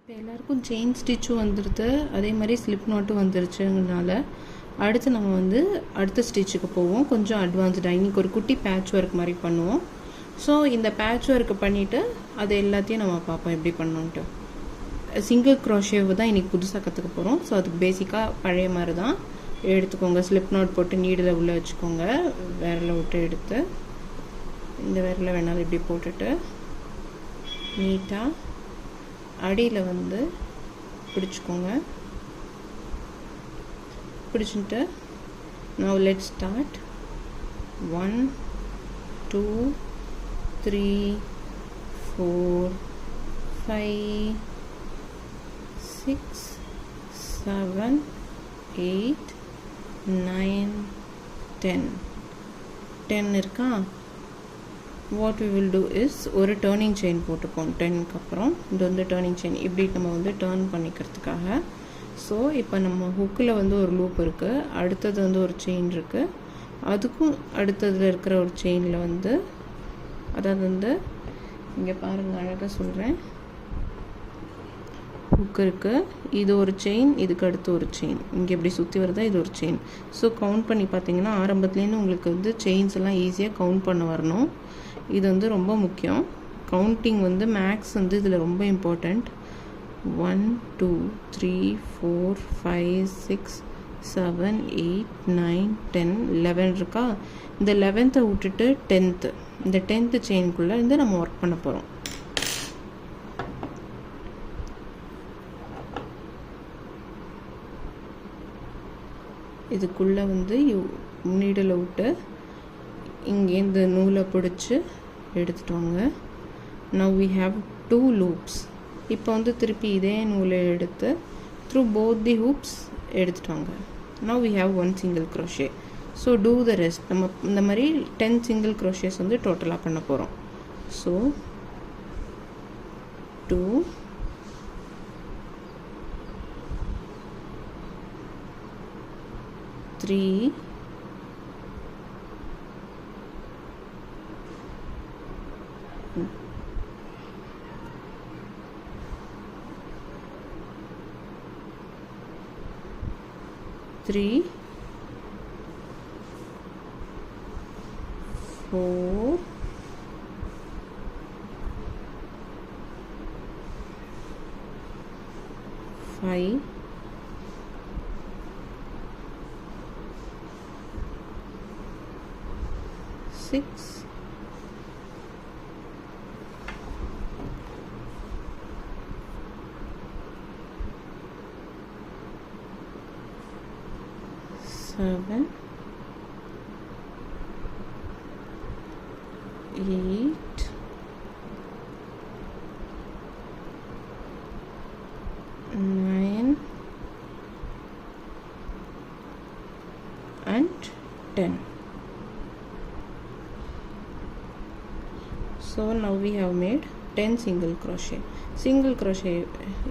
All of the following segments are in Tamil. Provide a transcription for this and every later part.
இப்போ எல்லாருக்கும் செயின் ஸ்டிச்சும் வந்துடுது, அதே மாதிரி ஸ்லிப் நாட்டும் வந்துருச்சுங்கிறதுனால அடுத்து நம்ம வந்து அடுத்த ஸ்டிச்சுக்கு போவோம். கொஞ்சம் அட்வான்ஸ்டாக இன்றைக்கி ஒரு குட்டி பேட்ச் ஒர்க் மாதிரி பண்ணுவோம். ஸோ இந்த பேட்ச் ஒர்க்கு பண்ணிவிட்டு அது எல்லாத்தையும் நம்ம பார்ப்போம் எப்படி பண்ணோன்ட்டு. சிங்கிள் க்ரோஷேவு தான் இன்றைக்கி புதுசாக கற்றுக்க போகிறோம். ஸோ அதுக்கு பேசிக்காக பழைய மாதிரி தான் எடுத்துக்கோங்க. ஸ்லிப் நாட் போட்டு நீடில் உள்ளே வச்சுக்கோங்க. விரலை விட்டு எடுத்து இந்த விரலை வேணாலும் இப்படி போட்டுட்டு நீட்டாக அடியில் வந்து பிடிச்சிக்கோங்க. பிடிச்சிட்டு now let's start 1 2 3 4 5 6 7 8 9 10 இருக்கா. what we will do is ஒரு டர்னிங் செயின் போட்டுப்போம். 10க்கு அப்புறம் இது வந்து டர்னிங் செயின் இப்படி நம்ம வந்து டர்ன் பண்ணிக்கிறதுக்காக. ஸோ இப்போ நம்ம ஹுக்கில் வந்து ஒரு லூப் இருக்குது, அடுத்தது வந்து ஒரு செயின் இருக்குது, அதுக்கும் அடுத்ததில் இருக்கிற ஒரு செயினில் வந்து அதாவது வந்து இங்கே பாருங்கள் அழகாக சொல்கிறேன். ஹுக் இருக்குது, இது ஒரு செயின், இதுக்கு அடுத்து ஒரு செயின், இங்கே எப்படி சுற்றி வருதா இது ஒரு செயின். ஸோ கவுண்ட் பண்ணி பார்த்தீங்கன்னா ஆரம்பத்துலேருந்து உங்களுக்கு வந்து செயின்ஸ் எல்லாம் ஈஸியாக கவுண்ட் பண்ண வரணும். இது வந்து ரொம்ப முக்கியம். கவுண்டிங் வந்து மேக்ஸ் வந்து இதில் ரொம்ப இம்பார்ட்டண்ட். 1 2 3 4 5 6 7 8 9 10 11 இருக்கா. இந்த 11th விட்டுட்டு 10th, இந்த 10th செயின்குள்ளே இருந்து நம்ம ஒர்க் பண்ண போகிறோம். இதுக்குள்ளே வந்து நீடில் விட்டு இங்கேருந்து நூலை பிடிச்சி எடுத்துட்டு வாங்க. now we have 2 loops. இப்போ வந்து திருப்பி இதே நூலை எடுத்து through both the hoops எடுத்துட்டு வாங்க. now we have 1 single crochet. so do the rest. நம்ம இந்த மாதிரி 10 single crochets வந்து டோட்டலாக பண்ண போகிறோம். so 2 3 3 4 5 6 7 8 9 and 10. so now we have made 10 single crochet.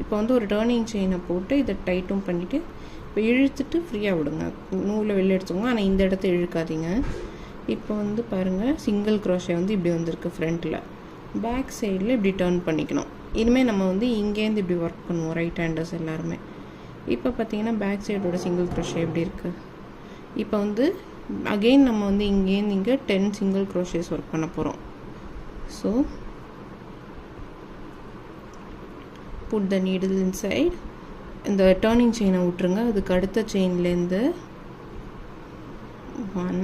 இப்போ வந்து ஒரு டர்னிங் செயினை போட்டு இதை டைட்டும் பண்ணிவிட்டு இப்போ இழுத்துட்டு ஃப்ரீயாக விடுங்க. நூலை வெளில எடுத்துக்கோங்க, ஆனால் இந்த இடத்த இழுக்காதீங்க. இப்போ வந்து பாருங்கள் சிங்கிள் க்ரோஷே வந்து இப்படி வந்திருக்கு ஃப்ரண்ட்டில். பேக் சைடில் இப்படி டர்ன் பண்ணிக்கணும். இனிமேல் நம்ம வந்து இங்கேருந்து இப்படி ஒர்க் பண்ணுவோம் ரைட் ஹேண்டர்ஸ் எல்லாருமே. இப்போ பார்த்தீங்கன்னா பேக் சைடோட சிங்கிள் க்ரோஷே எப்படி இருக்குது. இப்போ வந்து அகெயின் நம்ம வந்து இங்கேருந்து இங்கே 10 சிங்கிள் க்ரோஷேஸ் ஒர்க் பண்ண போகிறோம். So put the needle inside. இந்த டர்னிங் செயினை விட்டுருங்க. அதுக்கு அடுத்த செயின்லேருந்து 1.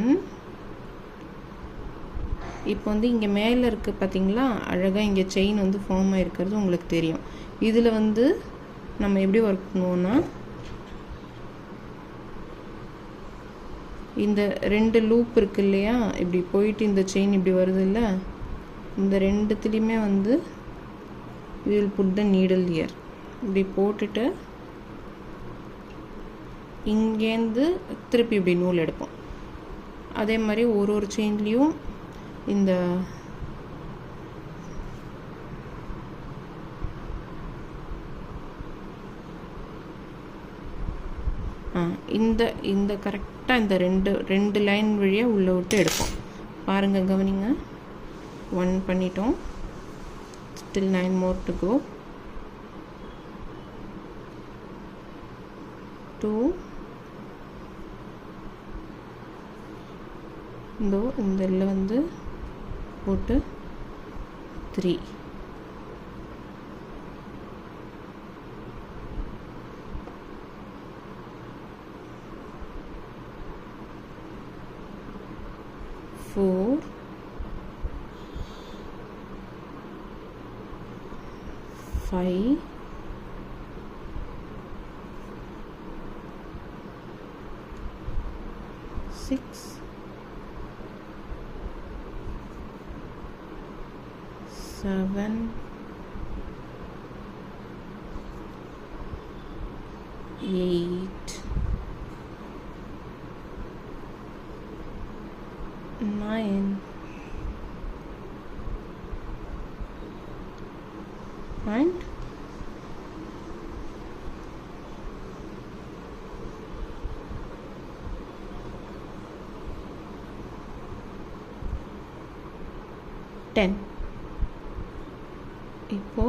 இப்போ வந்து இங்கே மேலே இருக்குது பார்த்தீங்களா, அழகாக இங்கே செயின் வந்து ஃபார்ம் ஆகிருக்கிறது உங்களுக்கு தெரியும். இதில் வந்து நம்ம எப்படி ஒர்க் பண்ணுவோன்னா இந்த 2 லூப் இருக்கு இல்லையா, இப்படி போயிட்டு இந்த செயின் இப்படி வருது இல்லை, இந்த ரெண்டுத்துலேயுமே வந்து we will put the needle here. இப்படி போட்டுட்டு இங்கேருந்து திருப்பி இப்படி நூல் எடுப்போம். அதே மாதிரி ஒரு செயின்லேயும் இந்த இந்த கரெக்டாக இந்த ரெண்டு லைன் வழியாக உள்ளே விட்டு எடுப்போம். பாருங்கள், கவனிங்க. 1 பண்ணிட்டோம். Still 9 more to go. 2 இந்த வந்து போட்டு 3 4 5 6 7 8 9 and 10. இப்போ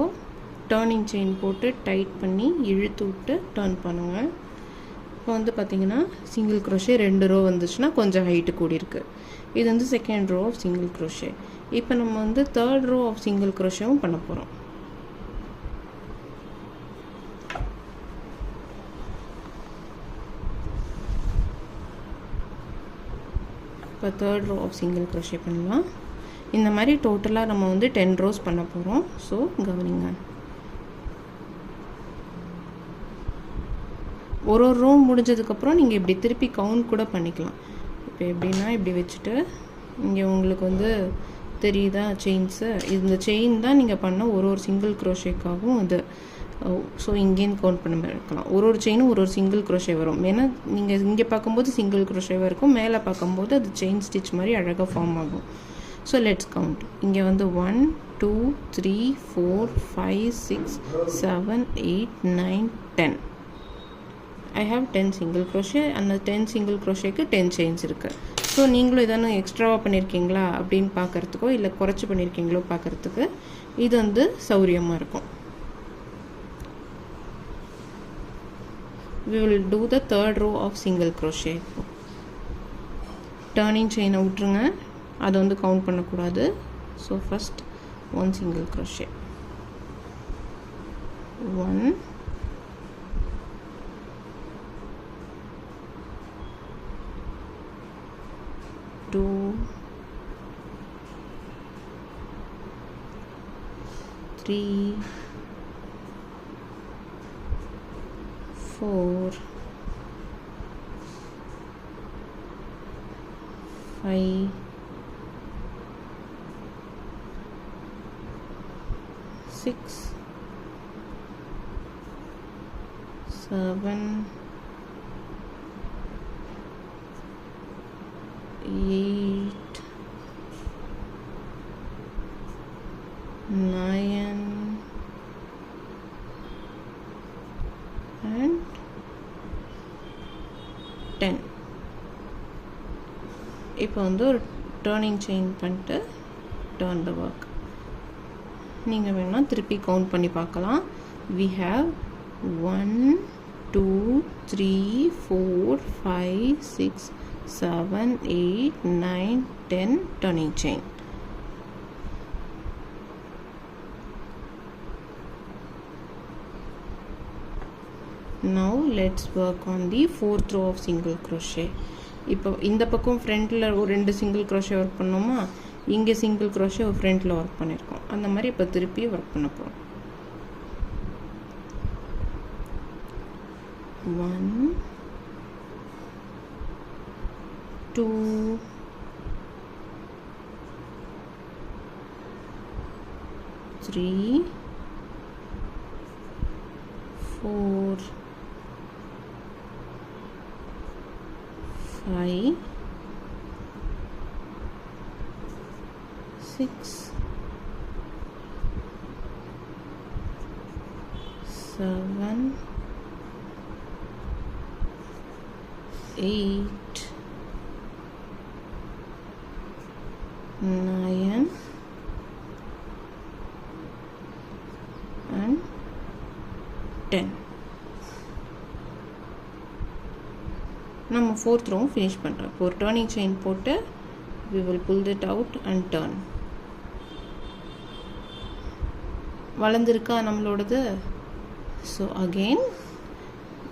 டர்னிங் செயின் போட்டு டைட் பண்ணி இழுத்து விட்டு டர்ன் பண்ணுங்கள். இப்போ வந்து பார்த்திங்கன்னா சிங்கிள் க்ரோஷே 2 ரோ வந்துச்சுன்னா கொஞ்சம் ஹைட்டு கூடியிருக்கு. இது வந்து second row of single crochet. இப்போ நம்ம வந்து தேர்ட் ரோ ஆஃப் சிங்கிள் க்ரோஷேவும் பண்ண போகிறோம். இப்போ third row of single crochet பண்ணலாம். இந்த மாதிரி டோட்டலாக நம்ம வந்து 10 ரோஸ் பண்ண போகிறோம். ஸோ கவனிங்க, ஒரு ரோ முடிஞ்சதுக்கப்புறம் நீங்கள் இப்படி திருப்பி கவுண்ட் கூட பண்ணிக்கலாம். இப்போ எப்படின்னா இப்படி வச்சுட்டு இங்கே உங்களுக்கு வந்து தெரியுதா செயின்ஸு, இந்த செயின் தான் நீங்கள் பண்ண ஒரு சிங்கிள் க்ரோஷேக்காகவும் இது. ஸோ இங்கேருந்து கவுண்ட் பண்ண இருக்கலாம். ஒரு செயினும் ஒரு சிங்கிள் க்ரோஷே வரும். ஏன்னா நீங்கள் இங்கே பார்க்கும்போது சிங்கிள் க்ரோஷேவாக இருக்கும், மேலே பார்க்கும்போது அது செயின் ஸ்டிச் மாதிரி அழகாக ஃபார்ம் ஆகும். So let's count. இங்கே வந்து 1 2 3 4 5 6 7 8 9 10. I have 10 single crochet. அந்த 10 சிங்கிள் க்ரோஷேக்கு 10 செயின்ஸ் இருக்குது. ஸோ நீங்களும் இதெல்லாம் எக்ஸ்ட்ராவாக பண்ணியிருக்கீங்களா அப்படின்னு பார்க்குறதுக்கோ இல்லை குறைச்சி பண்ணியிருக்கீங்களோ பார்க்குறதுக்கு இது வந்து சௌரியமாக இருக்கும். We will do the third row of single crochet. Turning chain விட்டுருங்க, அதை வந்து கவுண்ட் பண்ணக்கூடாது. So first 1 single crochet, 1 2 3 4 5 6 7 8 9 and 10. இப்போ வந்து ஒரு டர்னிங் செயின் பண்ணிட்டு டர்ன் த ஒர்க். நீங்கள் வேணால் திருப்பி கவுண்ட் பண்ணி பார்க்கலாம். we have 1 2 3 4 5 6 7 8 9 10 turning chain. Now let's work on the fourth row of single crochet. இப்போ இந்த பக்கம் ஃப்ரண்ட்டில் ஒரு 2 சிங்கிள் க்ரோஷே ஒர்க் பண்ணோமா, இங்கே சிங்கிள் க்ரோஷே ஒரு ஃப்ரண்ட்டில் ஒர்க் பண்ணியிருக்கோம். அந்த மாதிரி இப்போ திருப்பி ஒர்க் பண்ண போகிறோம். 1 2 3 4 5 6 7 8 9 and 10. நம்ம 4th row finish பண்ணுறோம். இப்போ ஒரு டர்னிங் செயின் போட்டு we will pull it out and turn. வளர்ந்துருக்கா நம்மளோடது. ஸோ அகெயின்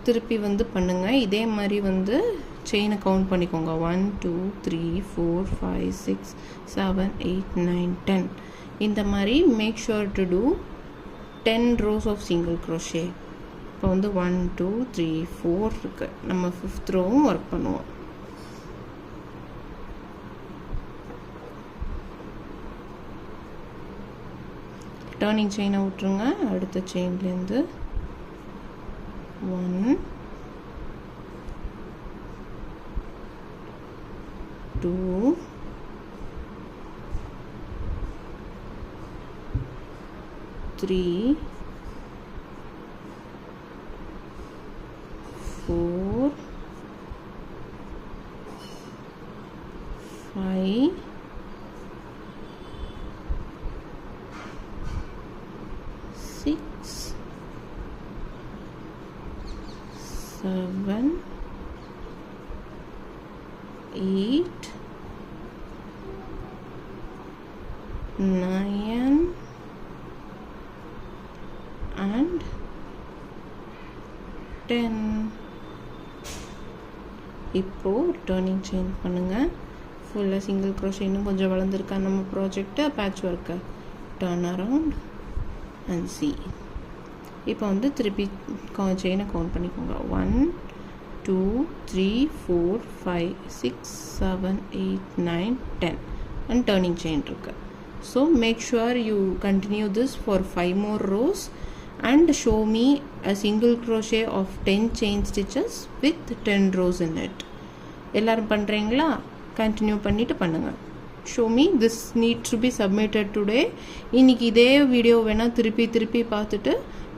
திருப்பி வந்து பண்ணுங்க. இதே மாதிரி வந்து செயினை கவுண்ட் பண்ணிக்கோங்க. 1 2 3 4 5 6 7 8 9 10. இந்த மாதிரி make sure to do 10 rows of single crochet. இப்போ வந்து 1 2 3 4 இருக்கு. நம்ம 5th ரோவும் ஒர்க் பண்ணுவோம். டர்னிங் செயினை விட்டுருங்க. அடுத்த செயின்லேருந்து 1 2 3 4 5 6 7 8 9 and 10. இப்போ டர்னிங் செயின் பண்ணுங்கள். ஃபுல்லாக சிங்கிள் க்ரோஷே. இன்னும் கொஞ்சம் வளர்ந்துருக்கா நம்ம ப்ராஜெக்டை, பேட்ச் ஒர்க்கை. Turn around and C. இப்போ வந்து திருப்பி செயினை கவுண்ட் பண்ணிக்கோங்க. 1 2 3 4 5 6 7 8 9 10 and turning chain இருக்கு. So make sure you continue this for 5 more rows and show me a single crochet of 10 chain stitches with 10 rows in it. எல்லாரும் பண்ணுறீங்களா? கண்டினியூ பண்ணிட்டு பண்ணுங்க. show me this needs to be submitted today. இன்னைக்கு இதே வீடியோ வேணால் திருப்பி பார்த்துட்டு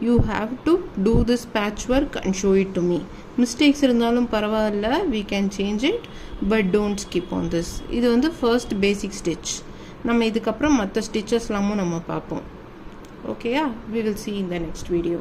you have to do this patchwork and show it to me. Mistakes இருந்தாலும் பரவாயில்ல, we can change it, but don't skip on this. இது வந்து first basic stitch. நம்ம இதுக்கப்புறம் மற்ற ஸ்டிச்சஸ்லாமும் நம்ம பார்ப்போம். ஓகேயா? we will see in the next video.